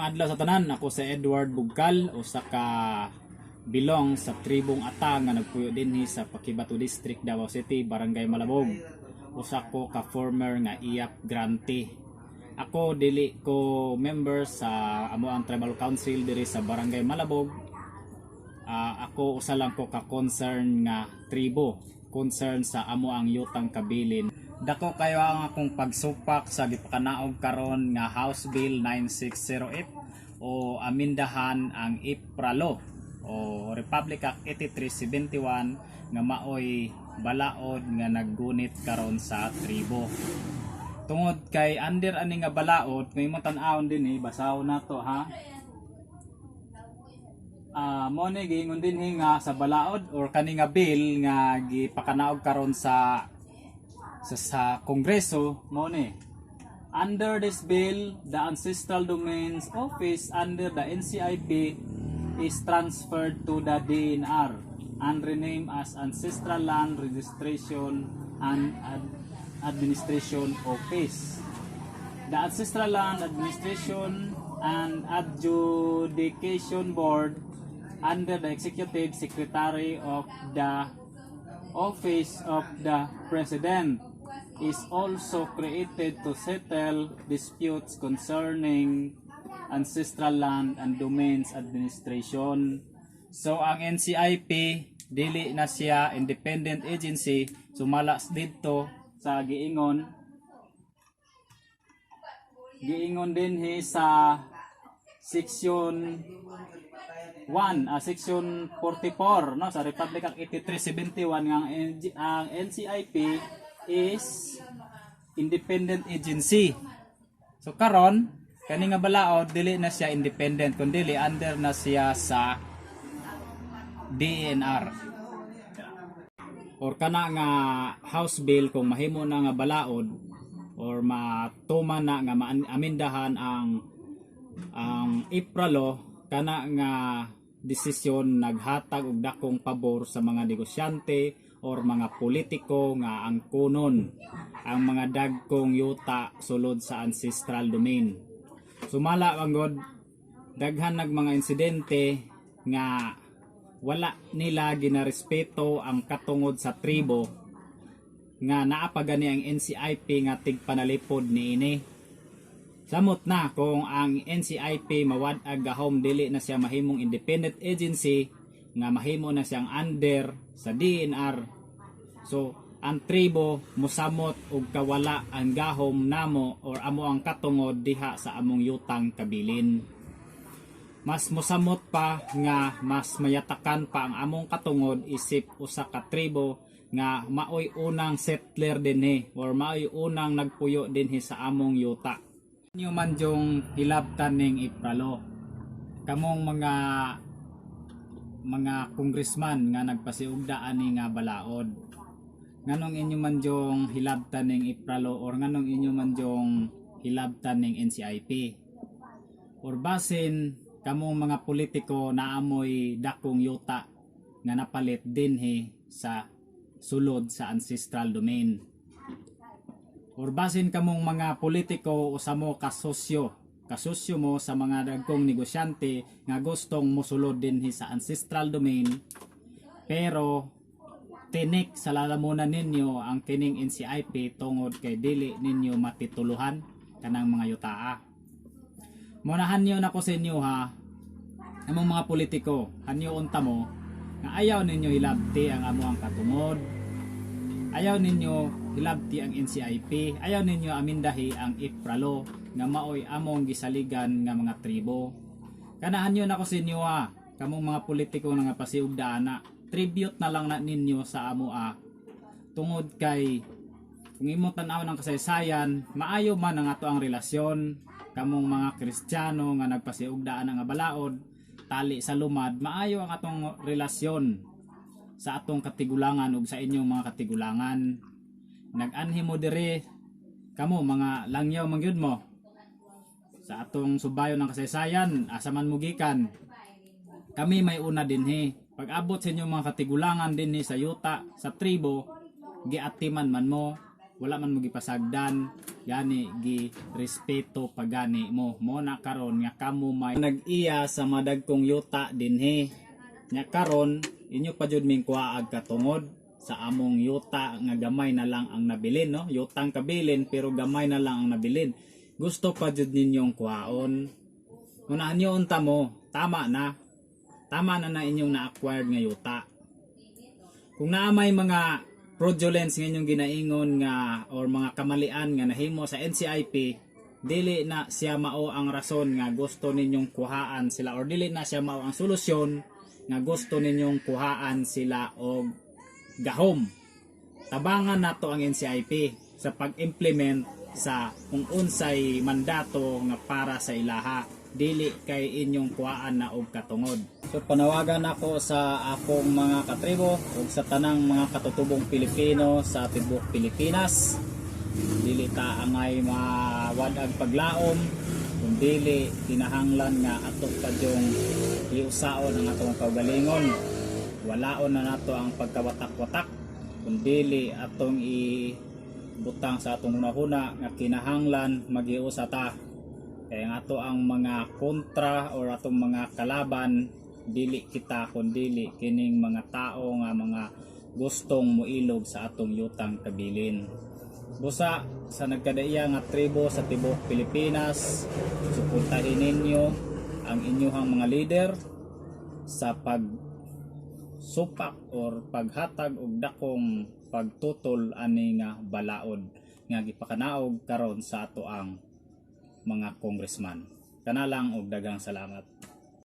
Mayang adlaw sa tanan, ako sa Edward Bugkal o sa ka bilong sa tribong Ata nga nagpuyo dinhi sa Pakibato District, Davao City, Barangay Malabog. Usa ko ka former nga IAP grantee. Ako dili ko member sa amo ang tribal council diri sa Barangay Malabog. Ako usa lang ko ka concern nga tribo, concern sa amo ang yutang kabilin. Dako kayo ang akong pagsupak sa gipakanaog karon nga House Bill 9608 o amindahan ang IPRA Law o Republic Act 8371 nga maoy balaod nga naggunit karon sa tribo. Tungod kay under ani nga balaod, may matan-awon din basaw na to ha. Mo ni giingon din nga sa balaod or kani nga bill nga gipakanaog karon sa Kongreso mo ni. Under this bill, the Ancestral Domains Office under the NCIP is transferred to the DNR and renamed as Ancestral Land Registration and Administration Office. The Ancestral Land Administration and Adjudication Board under the Executive Secretary of the Office of the President is also created to settle disputes concerning ancestral land and domains administration. So ang NCIP dili na siya independent agency, sumala dito sa giingon din sa section 1, section 44 no sa Republic Act 8371 ang NCIP is independent agency. So karon kani nga balaod dili na siya independent kundi under na siya sa DNR. Or kana nga House Bill kung mahimo na nga balaod or matuman na nga maamindahan ang IPRA Law, kana nga desisyon naghatag og dakong pabor sa mga negosyante or mga politiko nga ang kunon ang mga dagkong yuta sulod sa ancestral domain. Sumala manggod daghan nag mga insidente nga wala nila ginarespeto ang katungod sa tribo nga naapagani ang NCIP nga tigpanalipod niini. Samot na kung ang NCIP mawad-ag gahom dili na siya mahimong independent agency nga mahimo na siyang under sa DNR. So ang tribo mosamot og kawala ang gahom namo or amo ang katungod diha sa among yutang kabilin. Mas mosamot pa nga mas mayatakan pa ang among katungod isip usa ka tribo nga maoy unang settler dinhi or maoy unang nagpuyo dinhi sa among yuta. Inyo man jong hilabtan ning IPRA Law. Kamong mga congressman nga nagpasiugda ani nga balaod. Nganong inyo man jong hilabtan ning IPRA Law or nganong inyo man jong hilabtan ning NCIP. Or basin kamong mga politiko naamoy dakong yuta nga napalit dinhi sa sulod sa ancestral domain. Or basin kamong mga politiko usamo kasosyo mo sa mga dagkong negosyante nga gustong mosulod dinhi sa ancestral domain, pero tinik sa lalamunan ninyo ang kining NCIP tungod kay dili ninyo matituluhan kanang mga yutaa. Munahan nyo na ko sa inyo ha, among mga politiko, hanyo unta mo nga ayaw ninyo hilabti ang amo ang katungod, ayaw ninyo hilabti ang NCIP, ayaw ninyo amindahi ang IPRA Law nga maoy among gisaligan nga mga tribo. Kanahan nyo na ko sa inyo ha, kamong mga politiko nga pasiugdaan na tribute na lang na ninyo sa amo tungod kay kung imo tan-aw ng kasaysayan maayo man ang ato ang relasyon kamong mga Kristiyano nga nagpasiugdaan nga balaod tali sa lumad, maayo ang atong relasyon sa atong katigulangan ug sa inyong mga katigulangan. Nag-anhi mo dire kamo mga langyaw mangyud mo sa atong subayon ng kasaysayan, asa man mugikan kami may una dinhi. Pag abot sa inyong mga katigulangan dinhi sa yuta sa tribo, giatiman man mo, wala man mo gipasagdan, gani gi respeto pagani mo na karon nga kamo may nag-iya sa madagkong yuta dinhi. Nya karon inyo pa jud ming kuha ag katungod sa among yuta nga gamay na lang ang nabilin, no? Yutang kabilin pero gamay na lang ang nabilin. Gusto pa jud ninyong kuhaon. Unahan nyo unta mo, tama na. Tama na inyong na-acquired nga yuta. Kung naamay mga fraudulence nga inyong ginaingon nga or mga kamalian nga nahimo sa NCIP, dili na siya mao ang rason nga gusto ninyong kuhaan sila, or dili na siya mao ang solusyon nga gusto ninyong kuhaan sila og gahom. Tabangan nato ang NCIP sa pag-implement sa kung unsay mandato nga para sa ilaha, dili kay inyong kuhaan na og katungod. So panawagan ako sa akong mga katribo ug sa tanang mga katutubong Pilipino sa tibuok Pilipinas, dili ta angay mawadag paglaom, kung dili kinahanglan nga ato padyong iusaon ang atong kaugalingon. Walaon na nato ang pagkawatak-watak, kung dili atong ibutang sa atong hunahuna nga kinahanglan magiusa ta. Kaya nga ato ang mga kontra or atong mga kalaban, dili kita kundi kining mga tao nga mga gustong muilog sa atong yutang kabilin. Busa sa nagkadaiya nga tribo sa tibuok Pilipinas, suportahin ninyo ang inyong mga leader sa pagsupak or paghatag og dakong pagtutol ani nga balaod nga gipakanaog karon sa ato ang mga congressman. Kana lang og daghang salamat.